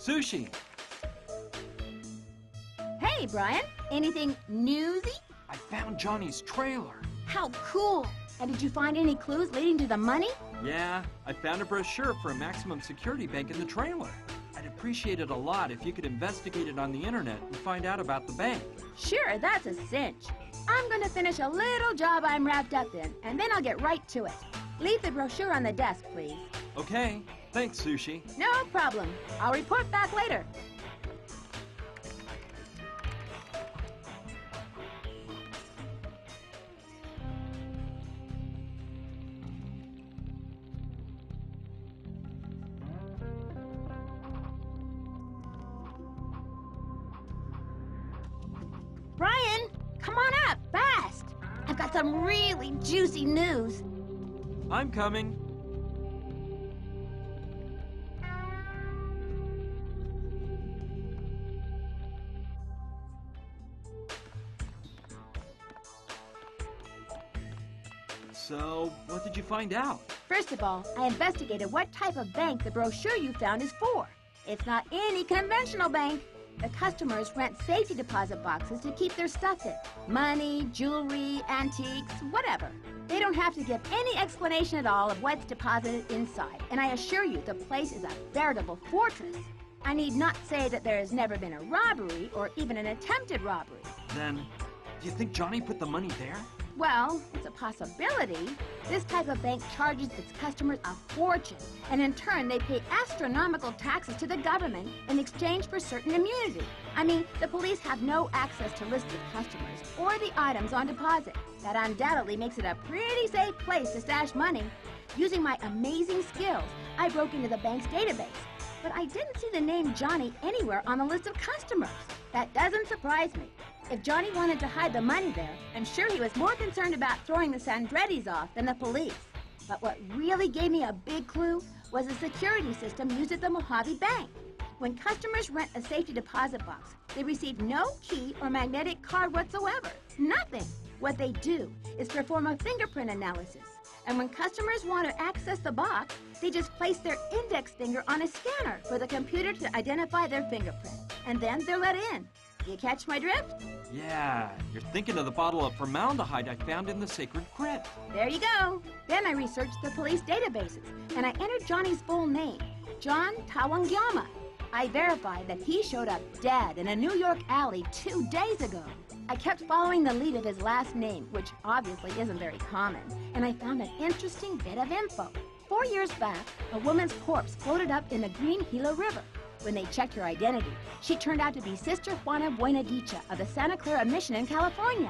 Sushi! Hey, Brian. Anything newsy? I found Johnny's trailer. How cool! And did you find any clues leading to the money? Yeah, I found a brochure for a maximum security bank in the trailer. I'd appreciate it a lot if you could investigate it on the internet and find out about the bank. Sure, that's a cinch. I'm gonna finish a little job I'm wrapped up in, and then I'll get right to it. Leave the brochure on the desk, please. Okay, thanks, Sushi. No problem. I'll report back later. Brian, come on up, fast! I've got some really juicy news. I'm coming. So, what did you find out? First of all, I investigated what type of bank the brochure you found is for. It's not any conventional bank. The customers rent safety deposit boxes to keep their stuff in. Money, jewelry, antiques, whatever. They don't have to give any explanation at all of what's deposited inside. And I assure you, the place is a veritable fortress. I need not say that there has never been a robbery or even an attempted robbery. Then, do you think Johnny put the money there? Well, it's a possibility. This type of bank charges its customers a fortune, and in turn they pay astronomical taxes to the government in exchange for certain immunity. I mean, the police have no access to listed customers or the items on deposit. That undoubtedly makes it a pretty safe place to stash money. Using my amazing skills, I broke into the bank's database, but I didn't see the name Johnny anywhere on the list of customers. That doesn't surprise me. If Johnny wanted to hide the money there, I'm sure he was more concerned about throwing the Sandrettis off than the police. But what really gave me a big clue was the security system used at the Mojave Bank. When customers rent a safety deposit box, they receive no key or magnetic card whatsoever. Nothing. What they do is perform a fingerprint analysis. And when customers want to access the box, they just place their index finger on a scanner for the computer to identify their fingerprint. And then they're let in. You catch my drift? Yeah, you're thinking of the bottle of formaldehyde I found in the sacred crypt. There you go. Then I researched the police databases, and I entered Johnny's full name, John Tawangyama. I verified that he showed up dead in a New York alley 2 days ago. I kept following the lead of his last name, which obviously isn't very common, and I found an interesting bit of info. 4 years back, a woman's corpse floated up in the Green Gila River. When they checked her identity, she turned out to be Sister Juana Buenadicha of the Santa Clara Mission in California.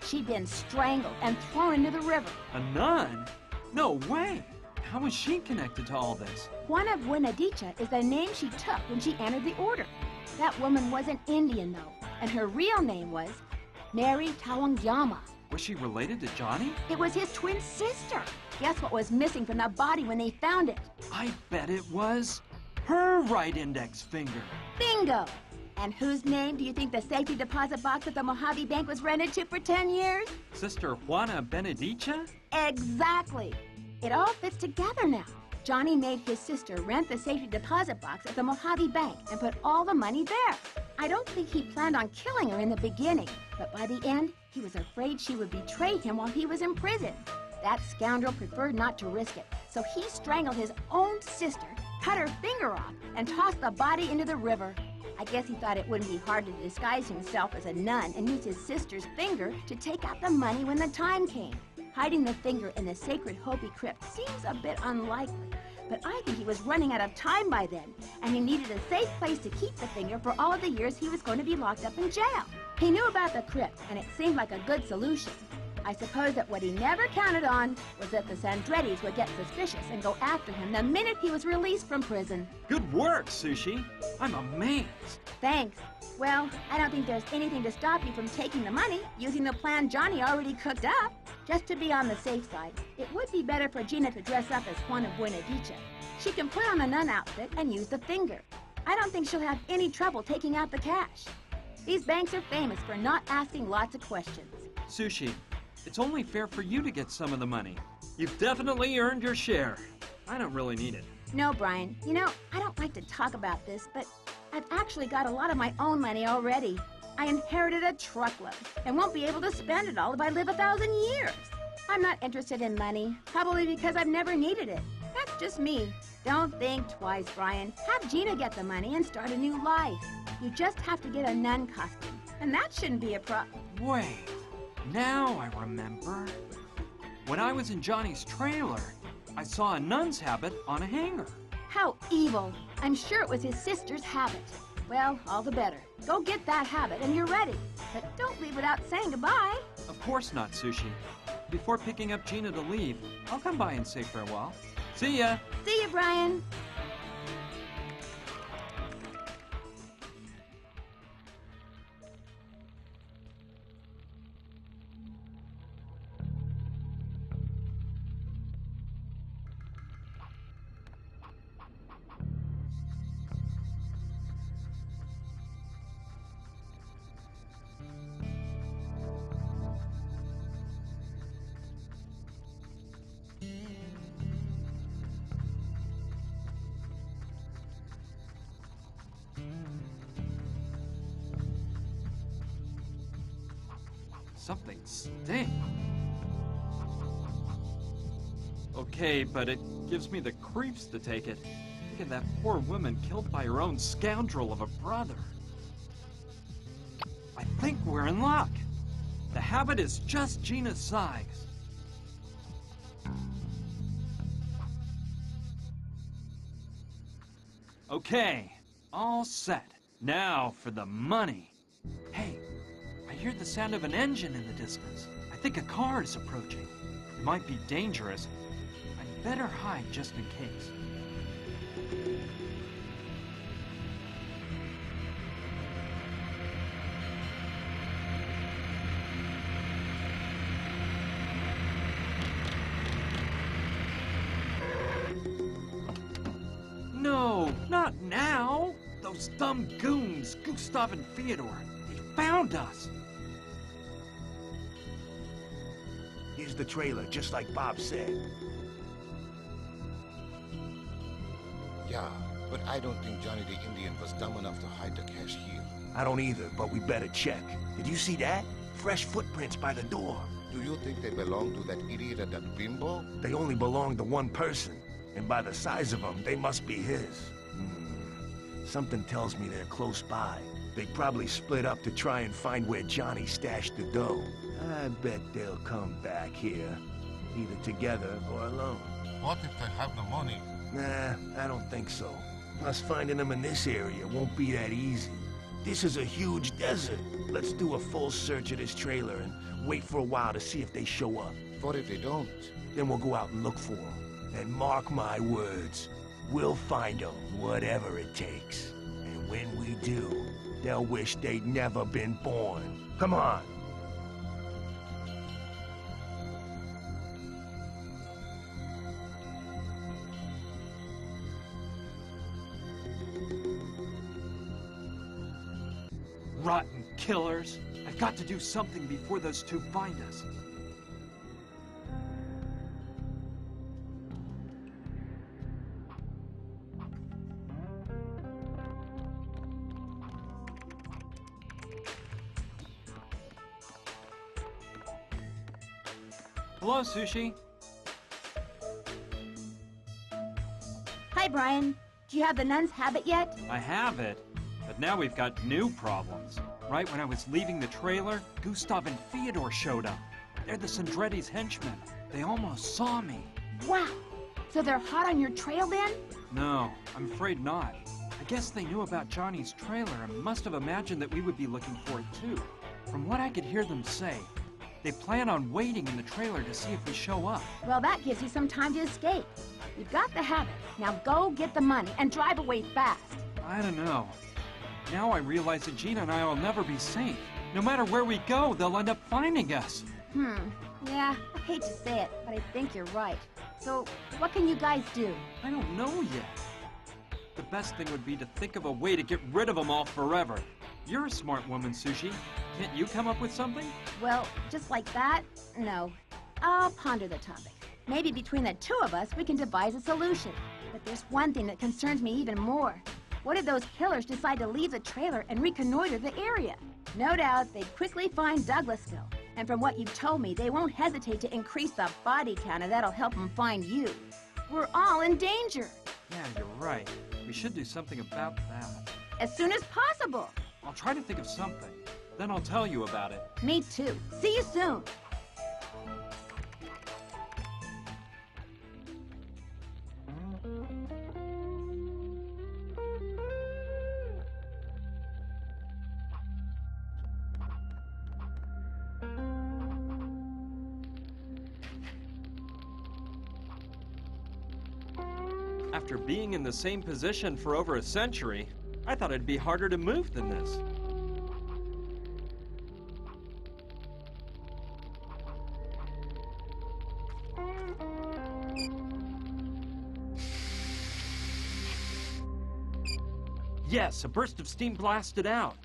She'd been strangled and thrown into the river. A nun? No way! How was she connected to all this? Juana Buenadicha is the name she took when she entered the order. That woman was an Indian, though, and her real name was Mary Tawangyama. Was she related to Johnny? It was his twin sister. Guess what was missing from the body when they found it? I bet it was her right index finger. Bingo! And whose name do you think the safety deposit box at the Mojave Bank was rented to for 10 years? Sister Juana Benedicha? Exactly. It all fits together now. Johnny made his sister rent the safety deposit box at the Mojave Bank and put all the money there. I don't think he planned on killing her in the beginning, but by the end, he was afraid she would betray him while he was in prison. That scoundrel preferred not to risk it, so he strangled his own sister, cut her finger off, and tossed the body into the river. I guess he thought it wouldn't be hard to disguise himself as a nun and use his sister's finger to take out the money when the time came. Hiding the finger in the sacred Hopi crypt seems a bit unlikely, but I think he was running out of time by then, and he needed a safe place to keep the finger for all of the years he was going to be locked up in jail. He knew about the crypt, and it seemed like a good solution. I suppose that what he never counted on was that the Sandrettis would get suspicious and go after him the minute he was released from prison. Good work, Sushi. I'm amazed. Thanks. Well, I don't think there's anything to stop you from taking the money using the plan Johnny already cooked up. Just to be on the safe side, it would be better for Gina to dress up as Juana Buenadicha. She can put on the nun outfit and use the finger. I don't think she'll have any trouble taking out the cash. These banks are famous for not asking lots of questions. Sushi, it's only fair for you to get some of the money. You've definitely earned your share. I don't really need it. No, Brian. You know, I don't like to talk about this, but I've actually got a lot of my own money already. I inherited a truckload and won't be able to spend it all if I live 1,000 years. I'm not interested in money, probably because I've never needed it. That's just me. Don't think twice, Brian. Have Gina get the money and start a new life. You just have to get a nun costume, and that shouldn't be a problem. Wait, now I remember. When I was in Johnny's trailer, I saw a nun's habit on a hanger. How evil. I'm sure it was his sister's habit. Well, all the better. Go get that habit and you're ready. But don't leave without saying goodbye. Of course not, Sushi. Before picking up Gina to leave, I'll come by and say farewell. See ya! See you, Brian. Something stinks. Okay, but it gives me the creeps to take it. Look at that poor woman killed by her own scoundrel of a brother. I think we're in luck. The habit is just Gina's size. Okay, all set. Now for the money. Hey, I hear the sound of an engine in the distance. I think a car is approaching. It might be dangerous. I'd better hide just in case. No, not now! Those dumb goons, Gustav and Fyodor, they found us! Here's the trailer, just like Bob said. Yeah, but I don't think Johnny the Indian was dumb enough to hide the cash here. I don't either, but we better check. Did you see that? Fresh footprints by the door. Do you think they belong to that idiot and that bimbo? They only belong to one person, and by the size of them, they must be his. Something tells me they're close by. They probably split up to try and find where Johnny stashed the dough. I bet they'll come back here, either together or alone. What if they have the money? Nah, I don't think so. Plus, finding them in this area won't be that easy. This is a huge desert. Let's do a full search of this trailer and wait for a while to see if they show up. What if they don't? Then we'll go out and look for them. And mark my words, we'll find them, whatever it takes. And when we do, they'll wish they'd never been born. Come on! Rotten killers! I've got to do something before those two find us. Hello, Sushi. Hi, Brian. Do you have the nun's habit yet? I have it, but now we've got new problems. Right when I was leaving the trailer, Gustav and Fyodor showed up. They're the Sandretti's henchmen. They almost saw me. Wow. So they're hot on your trail then? No, I'm afraid not. I guess they knew about Johnny's trailer and must have imagined that we would be looking for it too. From what I could hear them say, they plan on waiting in the trailer to see if we show up. Well, that gives you some time to escape. You've got the habit. Now go get the money and drive away fast. I don't know. Now I realize that Gina and I will never be safe. No matter where we go, they'll end up finding us. Yeah, I hate to say it, but I think you're right. So, what can you guys do? I don't know yet. The best thing would be to think of a way to get rid of them all forever. You're a smart woman, Sushi. Can't you come up with something? Well, just like that? No. I'll ponder the topic. Maybe between the two of us, we can devise a solution. But there's one thing that concerns me even more. What if those killers decide to leave the trailer and reconnoiter the area? No doubt they'd quickly find Douglasville. And from what you've told me, they won't hesitate to increase the body count, and that'll help them find you. We're all in danger. Yeah, you're right. We should do something about that. As soon as possible. I'll try to think of something. Then I'll tell you about it. Me too. See you soon. After being in the same position for over a century, I thought it'd be harder to move than this. Yes, a burst of steam blasted out.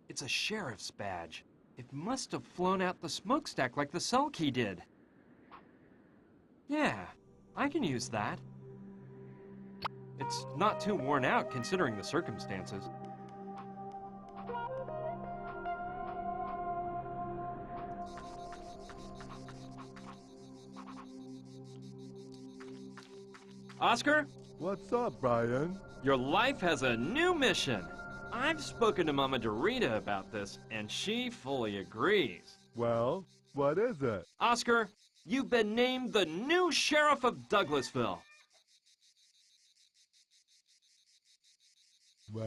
It's a sheriff's badge. It must have flown out the smokestack like the cell key did. Yeah, I can use that. It's not too worn out considering the circumstances. Oscar? What's up, Brian? Your life has a new mission. I've spoken to Mama Dorita about this, and she fully agrees. Well, what is it? Oscar, you've been named the new sheriff of Douglasville. Wow.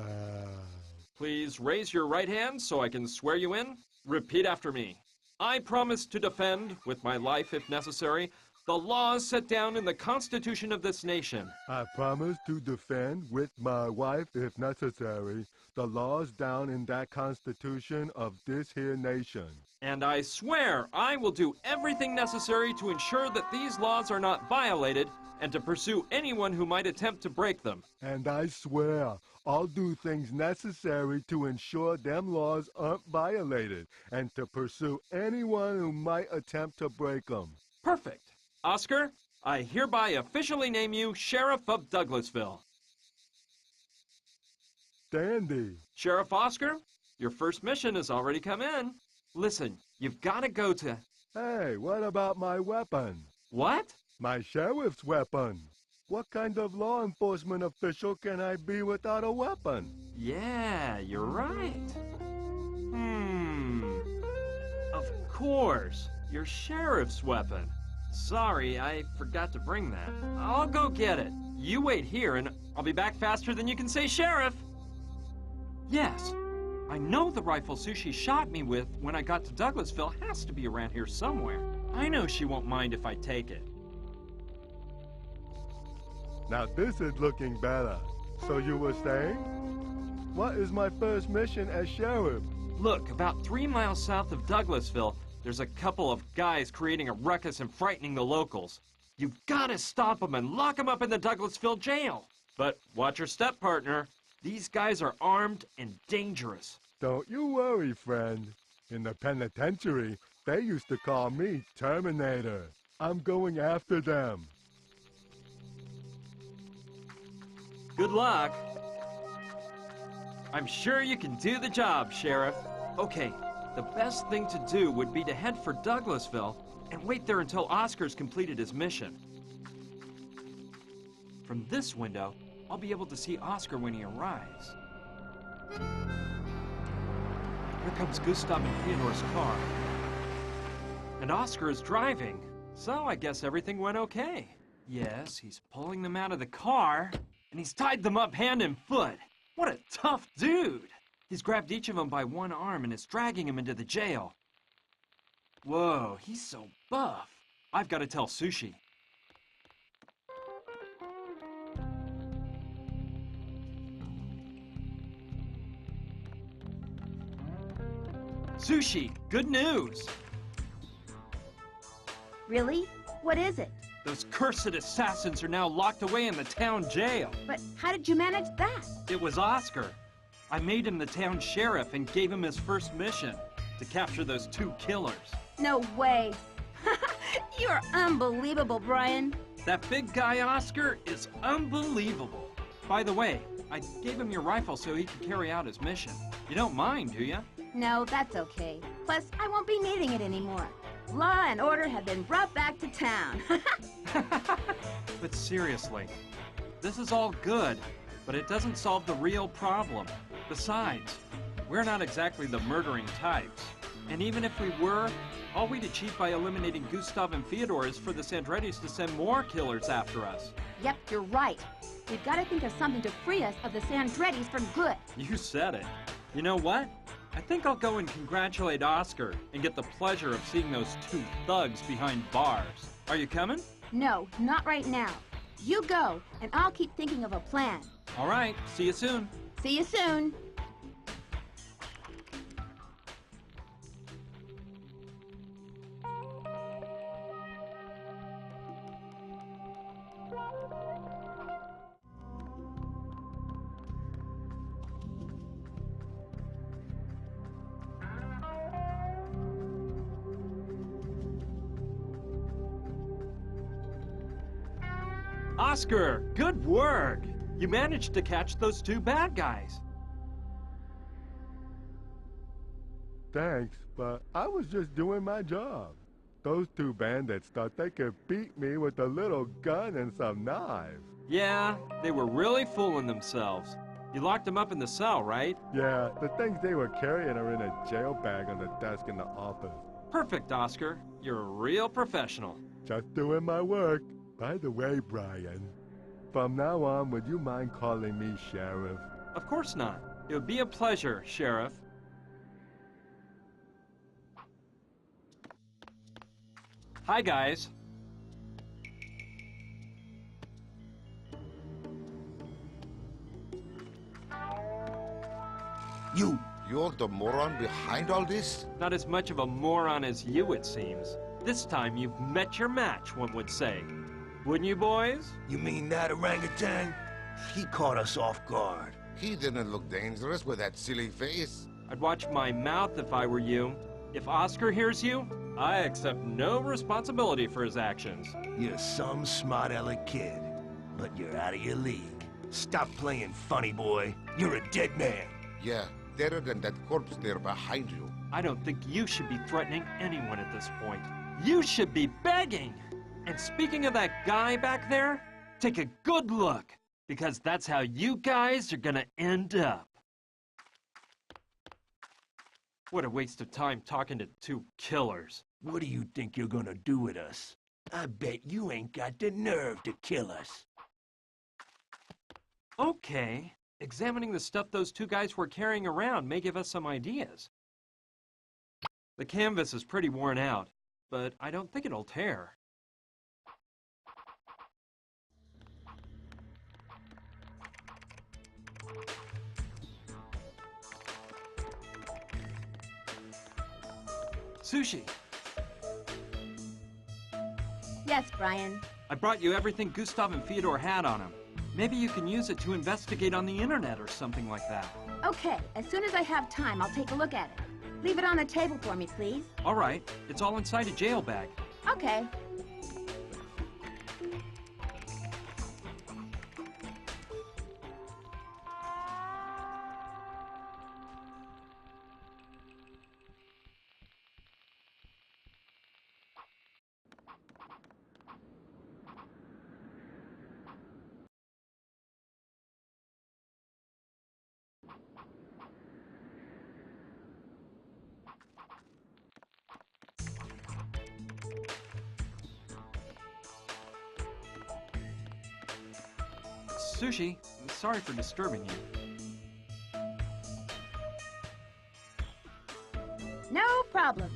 Please raise your right hand so I can swear you in. Repeat after me. I promise to defend, with my life if necessary, the laws set down in the Constitution of this nation. I promise to defend, with my wife if necessary, the laws down in that Constitution of this here nation. And I swear I will do everything necessary to ensure that these laws are not violated and to pursue anyone who might attempt to break them. And I swear I'll do things necessary to ensure them laws aren't violated and to pursue anyone who might attempt to break them. Perfect. Oscar, I hereby officially name you Sheriff of Douglasville. Dandy. Sheriff Oscar, your first mission has already come in. Listen, you've got to go to... Hey, what about my weapon? What? My sheriff's weapon. What kind of law enforcement official can I be without a weapon? Yeah, you're right. Of course, your sheriff's weapon. Sorry, I forgot to bring that. I'll go get it. You wait here and I'll be back faster than you can say sheriff. Yes, I know the rifle Sushi shot me with when I got to Douglasville has to be around here somewhere. I know she won't mind if I take it. Now this is looking better. So you were saying? What is my first mission as sheriff? Look, about 3 miles south of Douglasville, there's a couple of guys creating a ruckus and frightening the locals. You've got to stop them and lock them up in the Douglasville jail. But watch your step, partner. These guys are armed and dangerous. Don't you worry, friend. In the penitentiary, they used to call me Terminator. I'm going after them. Good luck. I'm sure you can do the job, Sheriff. Okay, the best thing to do would be to head for Douglasville and wait there until Oscar's completed his mission. From this window, I'll be able to see Oscar when he arrives. Here comes Gustav and Theodore's car. And Oscar is driving, so I guess everything went okay. Yes, he's pulling them out of the car, and he's tied them up hand and foot. What a tough dude! He's grabbed each of them by one arm and is dragging him into the jail. Whoa, he's so buff. I've got to tell Sushi. Sushi, good news! Really? What is it? Those cursed assassins are now locked away in the town jail. But how did you manage that? It was Oscar. I made him the town sheriff and gave him his first mission, to capture those 2 killers. No way. You're unbelievable, Brian. That big guy Oscar is unbelievable. By the way, I gave him your rifle so he could carry out his mission. You don't mind, do you? No, that's okay. Plus, I won't be needing it anymore. Law and order have been brought back to town. But seriously, this is all good, but it doesn't solve the real problem. Besides, we're not exactly the murdering types. And even if we were, all we'd achieve by eliminating Gustav and Fyodor is for the Sandrettis to send more killers after us. Yep, you're right. We've got to think of something to free us of the Sandrettis for good. You said it. You know what? I think I'll go and congratulate Oscar and get the pleasure of seeing those 2 thugs behind bars. Are you coming? No, not right now. You go, and I'll keep thinking of a plan. All right, see you soon. See you soon. Oscar, good work! You managed to catch those 2 bad guys. Thanks, but I was just doing my job. Those 2 bandits thought they could beat me with a little gun and some knives. Yeah, they were really fooling themselves. You locked them up in the cell, right? Yeah, the things they were carrying are in a jail bag on the desk in the office. Perfect, Oscar. You're a real professional. Just doing my work. By the way, Brian, from now on, would you mind calling me Sheriff? Of course not. It would be a pleasure, Sheriff. Hi, guys. You're the moron behind all this? Not as much of a moron as you, it seems. This time you've met your match, one would say. Wouldn't you, boys? You mean that orangutan? He caught us off guard. He didn't look dangerous with that silly face. I'd watch my mouth if I were you. If Oscar hears you, I accept no responsibility for his actions. You're some smart-aleck kid, but you're out of your league. Stop playing funny, boy. You're a dead man. Yeah, deader than that corpse there behind you. I don't think you should be threatening anyone at this point. You should be begging! And speaking of that guy back there, take a good look, because that's how you guys are gonna end up. What a waste of time talking to 2 killers. What do you think you're gonna do with us? I bet you ain't got the nerve to kill us. Okay, examining the stuff those 2 guys were carrying around may give us some ideas. The canvas is pretty worn out, but I don't think it'll tear. Sushi, Yes, Brian. I brought you everything Gustav and Fyodor had on him. Maybe you can use it to investigate on the internet or something like that. Okay, as soon as I have time, I'll take a look at it. Leave it on the table for me, please. All right, it's all inside a jail bag. Okay. Sushi, sorry for disturbing you. No problem.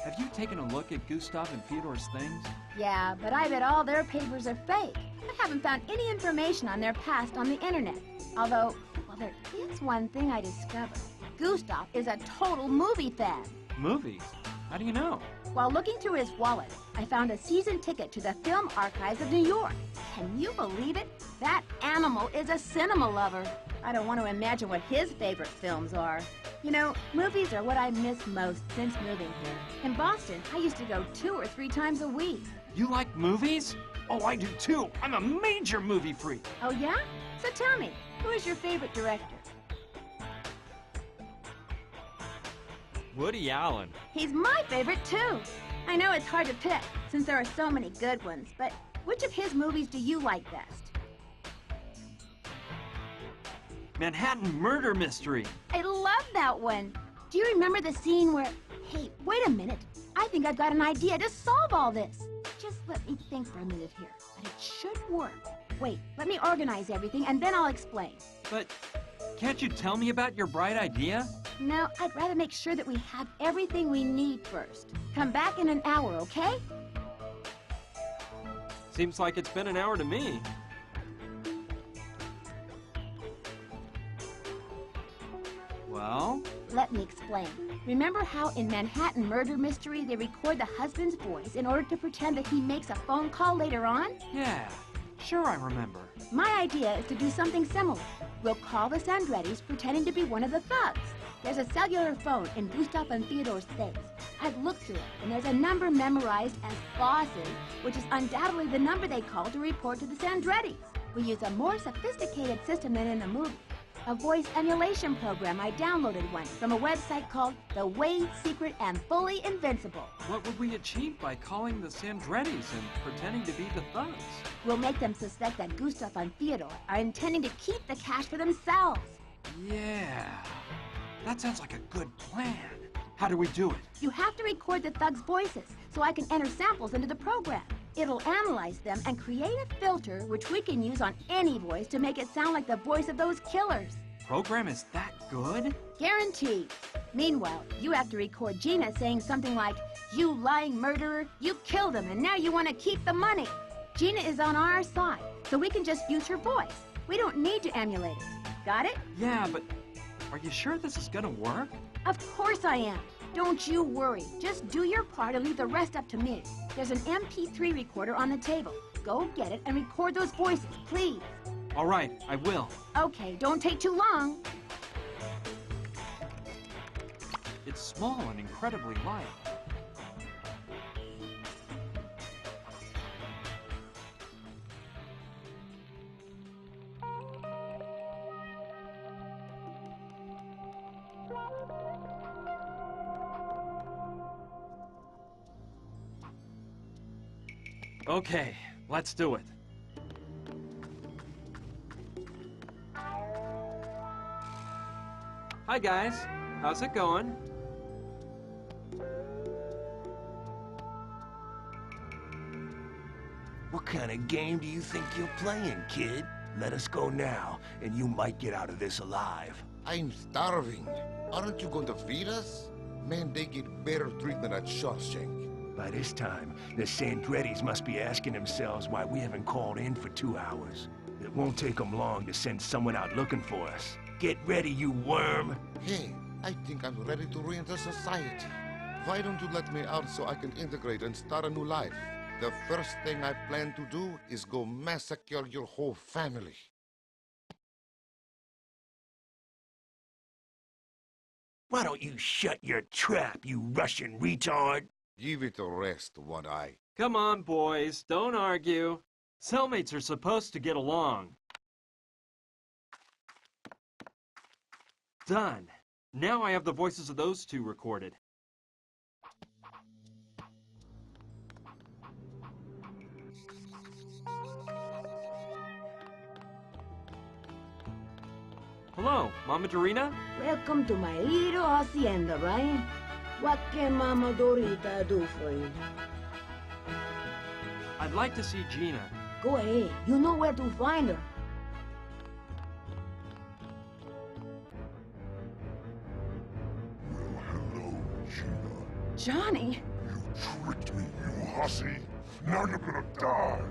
Have you taken a look at Gustav and Fyodor's things? Yeah, but I bet all their papers are fake. I haven't found any information on their past on the internet. Although, well, there is one thing I discovered. Gustav is a total movie fan. Movies? How do you know? While looking through his wallet, I found a season ticket to the Film Archives of New York. Can you believe it? That animal is a cinema lover. I don't want to imagine what his favorite films are. You know, movies are what I miss most since moving here. In Boston, I used to go 2 or 3 times a week. You like movies? Oh, I do too. I'm a major movie freak. Oh, yeah? So tell me, who is your favorite director? Woody Allen. He's my favorite, too. I know it's hard to pick, since there are so many good ones, but which of his movies do you like best? Manhattan Murder Mystery. I love that one. Do you remember the scene where... Hey, wait a minute. I think I've got an idea to solve all this. Just let me think for a minute here, but it should work. Wait, let me organize everything, and then I'll explain. But can't you tell me about your bright idea? No, I'd rather make sure that we have everything we need first. Come back in an hour, okay? Seems like it's been an hour to me. Well? Let me explain. Remember how in Manhattan Murder Mystery they record the husband's voice in order to pretend that he makes a phone call later on? Yeah, sure I remember. My idea is to do something similar. We'll call the Sandrettis pretending to be one of the thugs. There's a cellular phone in Gustav and Theodore's safes. I've looked through it, and there's a number memorized as bosses, which is undoubtedly the number they call to report to the Sandrettis. We use a more sophisticated system than in the movie. A voice emulation program. I downloaded one from a website called The Wade Secret and Fully Invincible. What would we achieve by calling the Sandrettis and pretending to be the thugs? We'll make them suspect that Gustav and Theodore are intending to keep the cash for themselves. Yeah, that sounds like a good plan. How do we do it? You have to record the thugs' voices so I can enter samples into the program. It'll analyze them and create a filter which we can use on any voice to make it sound like the voice of those killers. Program is that good? Guaranteed. Meanwhile, you have to record Gina saying something like, "You lying murderer, you killed him and now you want to keep the money." Gina is on our side, so we can just use her voice. We don't need to emulate it. Got it? Yeah, but are you sure this is gonna work? Of course I am. Don't you worry. Just do your part and leave the rest up to me. There's an MP3 recorder on the table. Go get it and record those voices, please. All right, I will. Okay, don't take too long. It's small and incredibly light. Okay, let's do it. Hi guys, how's it going? What kind of game do you think you're playing, kid? Let us go now, and you might get out of this alive. I'm starving. Aren't you going to feed us? Man, they get better treatment at Shawshank. By this time, the Sandrettis must be asking themselves why we haven't called in for 2 hours. It won't take them long to send someone out looking for us. Get ready, you worm! Hey, I think I'm ready to re-enter society. Why don't you let me out so I can integrate and start a new life? The first thing I plan to do is go massacre your whole family. Why don't you shut your trap, you Russian retard? Give it a rest, One-Eye. Come on, boys, don't argue. Cellmates are supposed to get along. Done. Now I have the voices of those two recorded. Hello, Mama Dorina? Welcome to my little hacienda, right? What can Mama Dorita do for you? I'd like to see Gina. Go ahead. You know where to find her. Well, hello, Gina. Johnny! You tricked me, you hussy. Now you're gonna die.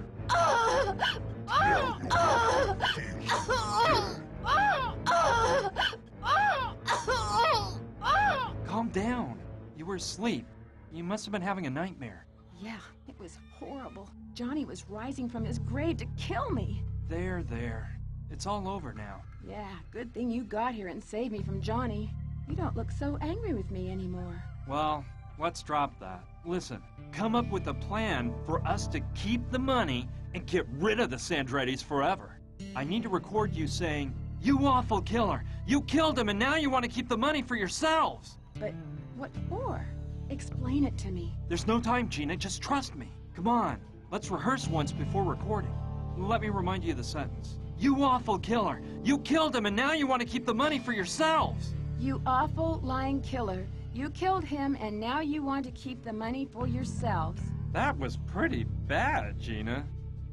Calm down. You were asleep. You must have been having a nightmare. Yeah, it was horrible. Johnny was rising from his grave to kill me. There. It's all over now. Yeah, good thing you got here and saved me from Johnny. You don't look so angry with me anymore. Well, let's drop that. Listen, come up with a plan for us to keep the money and get rid of the Sandrettis forever. I need to record you saying, "You awful killer! You killed him and now you want to keep the money for yourselves!" But what for? Explain it to me. There's no time, Gina. Just trust me. Come on. Let's rehearse once before recording. Let me remind you of the sentence. "You awful killer! You killed him and now you want to keep the money for yourselves!" You awful lying killer. You killed him and now you want to keep the money for yourselves. That was pretty bad, Gina.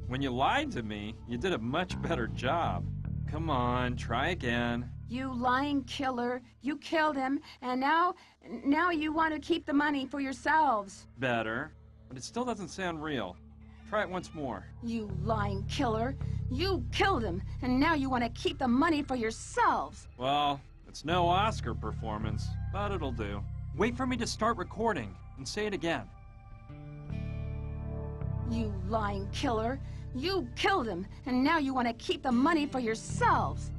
When you lied to me, you did a much better job. Come on, try again. You lying killer. You killed him and now you want to keep the money for yourselves. Better, but it still doesn't sound real. Try it once more. You lying killer. You killed him and now you want to keep the money for yourselves. Well, it's no Oscar performance, but it'll do. Wait for me to start recording and say it again. You lying killer. You killed him and now you want to keep the money for yourselves.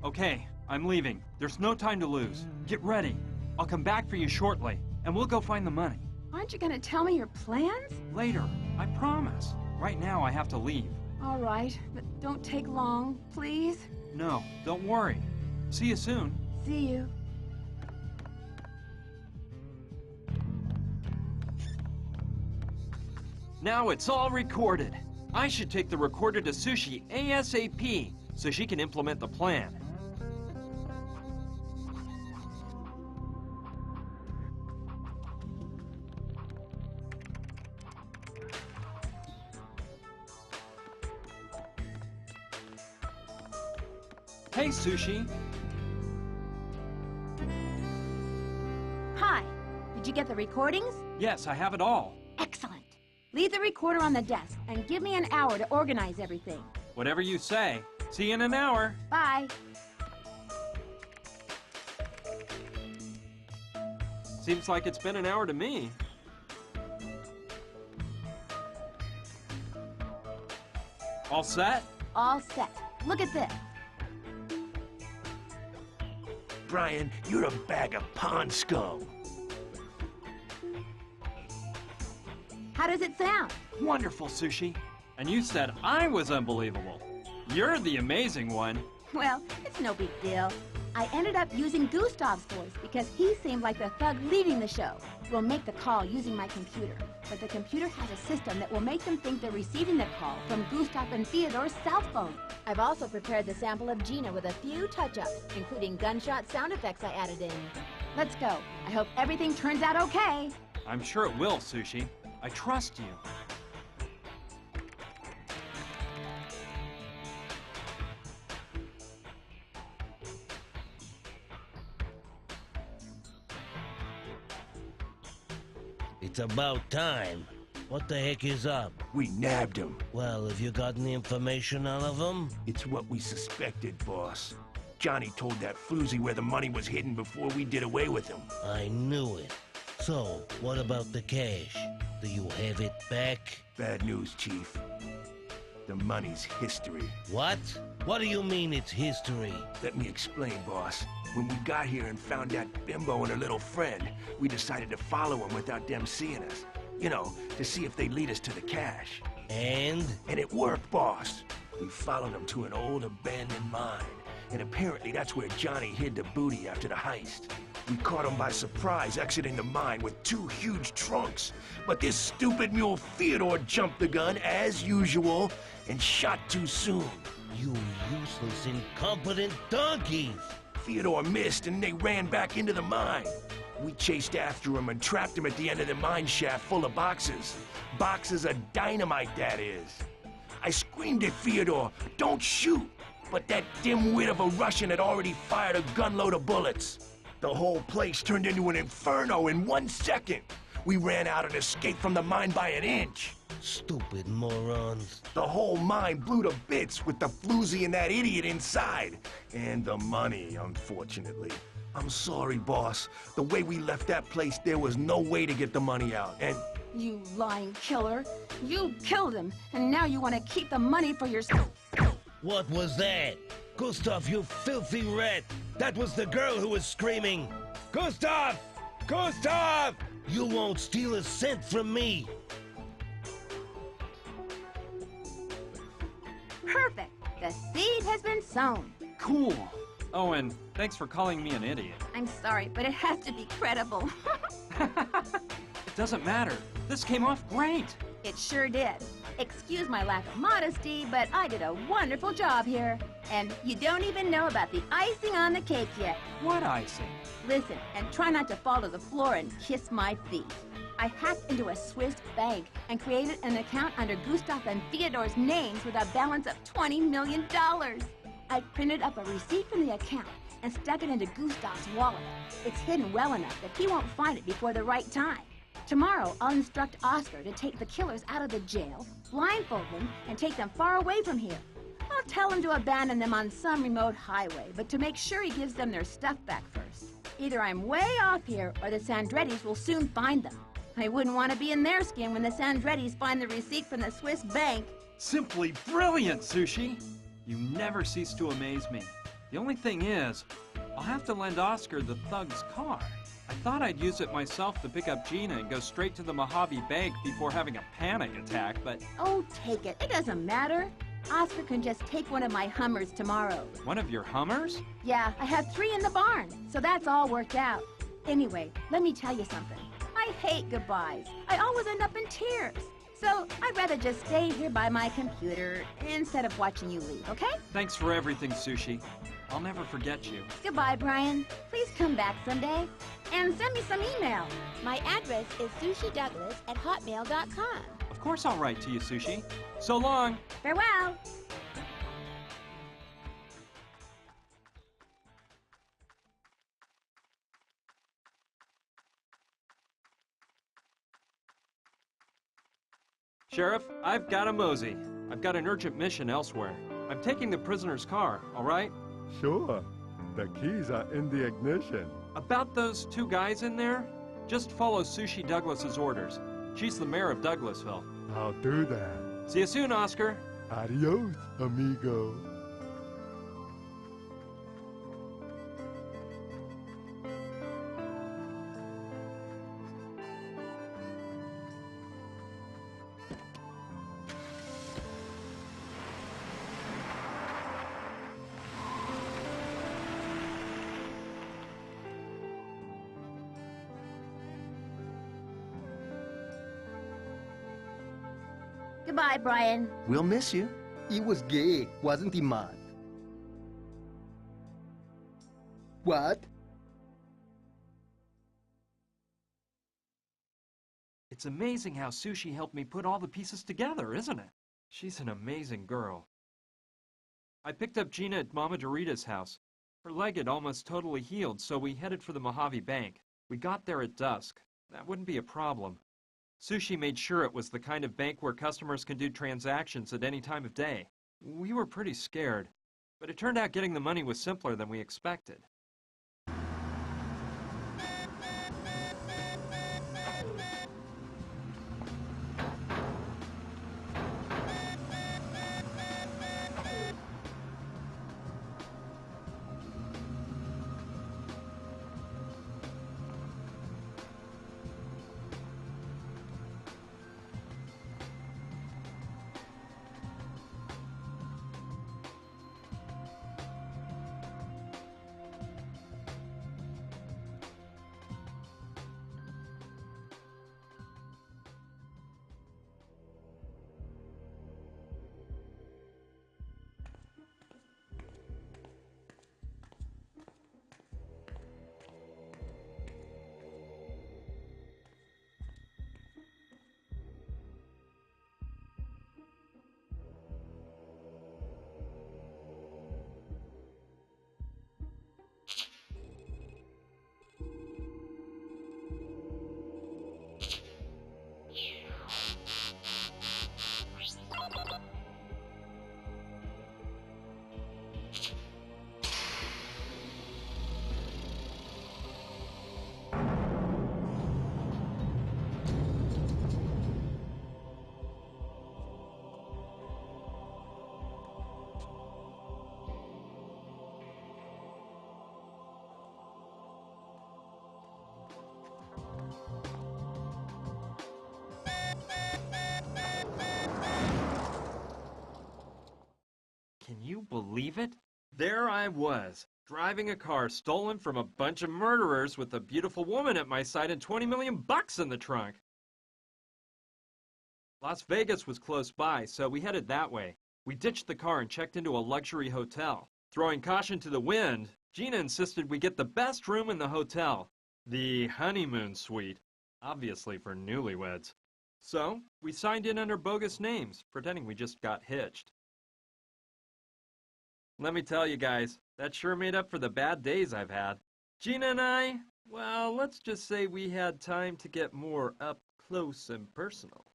Okay, I'm leaving. There's no time to lose. Get ready. I'll come back for you shortly, and we'll go find the money. Aren't you going to tell me your plans? Later, I promise. Right now, I have to leave. All right, but don't take long, please. No, don't worry. See you soon. See you. Now it's all recorded. I should take the recorder to Sushi ASAP so she can implement the plan. Hey, Sushi. Hi. Did you get the recordings? Yes, I have it all. Excellent. Leave the recorder on the desk and give me an hour to organize everything. Whatever you say. See you in an hour. Bye. Seems like it's been an hour to me. All set? All set. Look at this. Brian, you're a bag of pond scum. How does it sound? Wonderful, Sushi. And you said I was unbelievable. You're the amazing one. Well, it's no big deal. I ended up using Gustav's voice because he seemed like the thug leading the show. We'll make the call using my computer, but the computer has a system that will make them think they're receiving the call from Gustav and Theodore's cell phone. I've also prepared the sample of Gina with a few touch-ups, including gunshot sound effects I added in. Let's go. I hope everything turns out okay. I'm sure it will, Sushi. I trust you. It's about time. What the heck is up? We nabbed him. Well, have you got any information out of him? It's what we suspected, boss. Johnny told that floozy where the money was hidden before we did away with him. I knew it. So, what about the cash? Do you have it back? Bad news, Chief. The money's history. What? What do you mean it's history? Let me explain, boss. When we got here and found that bimbo and her little friend, we decided to follow them without them seeing us. You know, to see if they'd lead us to the cash. And? And it worked, boss. We followed them to an old abandoned mine. And apparently that's where Johnny hid the booty after the heist. We caught him by surprise exiting the mine with 2 huge trunks. But this stupid mule Theodore jumped the gun, as usual, and shot too soon. You useless, incompetent donkeys! Theodore missed and they ran back into the mine. We chased after him and trapped him at the end of the mine shaft full of boxes. Boxes of dynamite, that is. I screamed at Theodore, "Don't shoot!" But that dimwit of a Russian had already fired a gunload of bullets. The whole place turned into an inferno in 1 second. We ran out and escaped from the mine by an inch. Stupid morons. The whole mine blew to bits with the floozy and that idiot inside. And the money, unfortunately. I'm sorry, boss. The way we left that place, there was no way to get the money out. And You lying killer. You killed him, and now you want to keep the money for yourself. What was that? Gustav, you filthy rat! That was the girl who was screaming! Gustav! Gustav! You won't steal a cent from me! Perfect. The seed has been sown. Cool. Oh, and thanks for calling me an idiot. I'm sorry, but it has to be credible. It doesn't matter. This came off great. It sure did. Excuse my lack of modesty, but I did a wonderful job here. And you don't even know about the icing on the cake yet. What icing? Listen, and try not to fall to the floor and kiss my feet. I hacked into a Swiss bank and created an account under Gustav and Theodore's names with a balance of $20 million. I printed up a receipt from the account and stuck it into Gustav's wallet. It's hidden well enough that he won't find it before the right time. Tomorrow, I'll instruct Oscar to take the killers out of the jail, blindfold them, and take them far away from here. I'll tell him to abandon them on some remote highway, but to make sure he gives them their stuff back first. Either I'm way off here, or the Sandrettis will soon find them. I wouldn't want to be in their skin when the Sandrettis find the receipt from the Swiss bank. Simply brilliant, Sushi! You never cease to amaze me. The only thing is, I'll have to lend Oscar the thug's car. I thought I'd use it myself to pick up Gina and go straight to the Mojave Bank before having a panic attack, but... Oh, take it. It doesn't matter. Oscar can just take one of my Hummers tomorrow. One of your Hummers? Yeah, I have 3 in the barn, so that's all worked out. Anyway, let me tell you something. I hate goodbyes. I always end up in tears. So I'd rather just stay here by my computer instead of watching you leave, okay? Thanks for everything, Sushi. I'll never forget you. Goodbye, Brian. Please come back someday. And send me some email. My address is sushidouglas@hotmail.com. Of course I'll write to you, Sushi. So long. Farewell. Sheriff, I've got a mosey. I've got an urgent mission elsewhere. I'm taking the prisoner's car, all right? Sure. The keys are in the ignition. About those 2 guys in there, just follow Sushi Douglas's orders. She's the mayor of Douglasville. I'll do that. See you soon, Oscar. Adios, amigo. Goodbye, Brian. We'll miss you. He was gay, wasn't he, Matt? What? It's amazing how Sushi helped me put all the pieces together, isn't it? She's an amazing girl. I picked up Gina at Mama Dorita's house. Her leg had almost totally healed, so we headed for the Mojave Bank. We got there at dusk. That wouldn't be a problem. Sushi made sure it was the kind of bank where customers can do transactions at any time of day. We were pretty scared, but it turned out getting the money was simpler than we expected. believe it? There I was, driving a car stolen from a bunch of murderers with a beautiful woman at my side and 20 million bucks in the trunk. Las Vegas was close by, so we headed that way. We ditched the car and checked into a luxury hotel. Throwing caution to the wind, Gina insisted we get the best room in the hotel. The honeymoon suite, obviously for newlyweds. So, we signed in under bogus names, pretending we just got hitched. Let me tell you guys, that sure made up for the bad days I've had. Gina and I, well, let's just say we had time to get more up close and personal.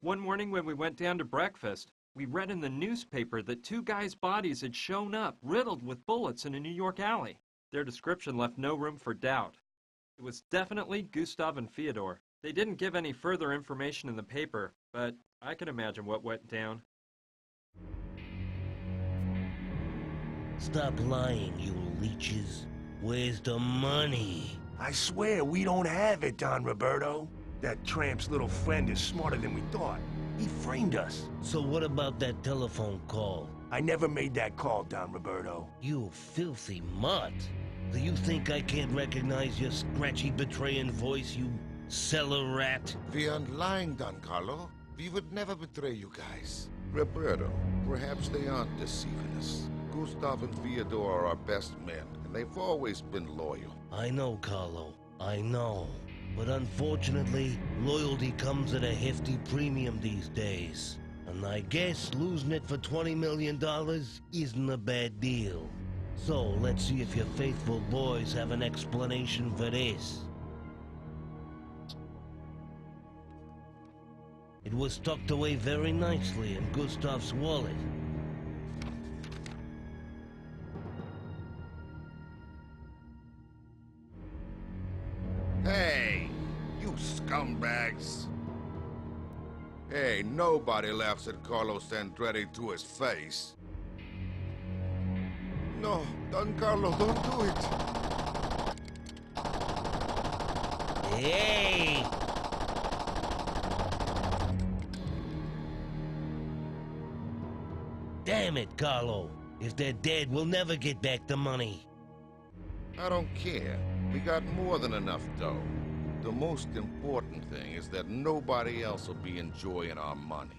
One morning when we went down to breakfast, we read in the newspaper that 2 guys' bodies had shown up, riddled with bullets in a New York alley. Their description left no room for doubt. It was definitely Gustav and Fyodor. They didn't give any further information in the paper, but I can imagine what went down. Stop lying, you leeches. Where's the money? I swear we don't have it, Don Roberto. That tramp's little friend is smarter than we thought. He framed us. So what about that telephone call? I never made that call, Don Roberto. You filthy mutt. Do you think I can't recognize your scratchy, betraying voice, you cellar rat? We aren't lying, Don Carlo. We would never betray you guys. Roberto, perhaps they aren't deceiving us. Gustav and Fyodor are our best men, and they've always been loyal. I know, Carlo. I know. But unfortunately, loyalty comes at a hefty premium these days. And I guess losing it for $20 million isn't a bad deal. So let's see if your faithful boys have an explanation for this. It was tucked away very nicely in Gustav's wallet. Hey, you scumbags! Hey, nobody laughs at Carlos Andretti to his face. No, Don Carlo, don't do it! Hey! Damn it, Carlo. If they're dead, we'll never get back the money. I don't care. We got more than enough dough. The most important thing is that nobody else will be enjoying our money.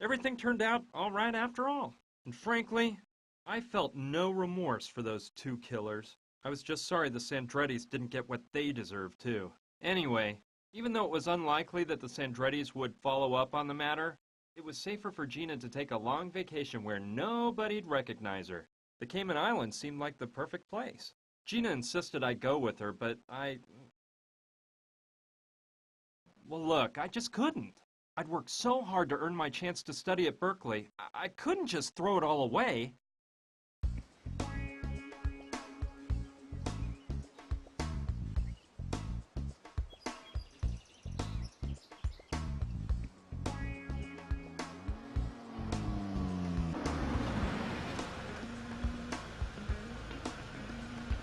Everything turned out all right after all. And frankly, I felt no remorse for those 2 killers. I was just sorry the Sandrettis didn't get what they deserved too. Anyway, even though it was unlikely that the Sandrettis would follow up on the matter, it was safer for Gina to take a long vacation where nobody'd recognize her. The Cayman Islands seemed like the perfect place. Gina insisted I go with her, but well, look, I just couldn't. I'd worked so hard to earn my chance to study at Berkeley. I couldn't just throw it all away.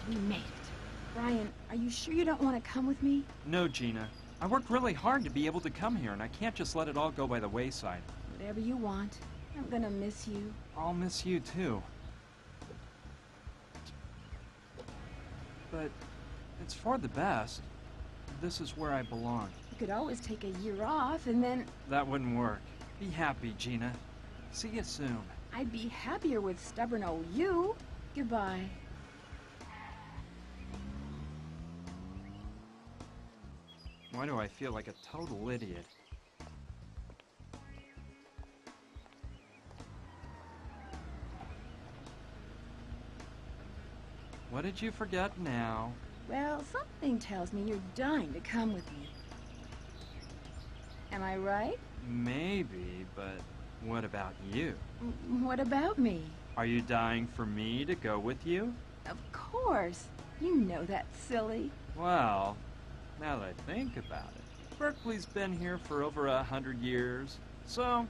We made it. Brian, are you sure you don't want to come with me? No, Gina. I worked really hard to be able to come here, and I can't just let it all go by the wayside. Whatever you want. I'm gonna miss you. I'll miss you, too. But it's for the best. This is where I belong. You could always take a year off and then... That wouldn't work. Be happy, Gina. See you soon. I'd be happier with stubborn old you. Goodbye. Why do I feel like a total idiot? What did you forget now? Well, something tells me you're dying to come with me. Am I right? Maybe, but what about you? What about me? Are you dying for me to go with you? Of course. You know that's silly. Well, now that I think about it, Berkeley's been here for over 100 years, so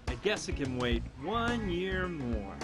I guess it can wait 1 year more.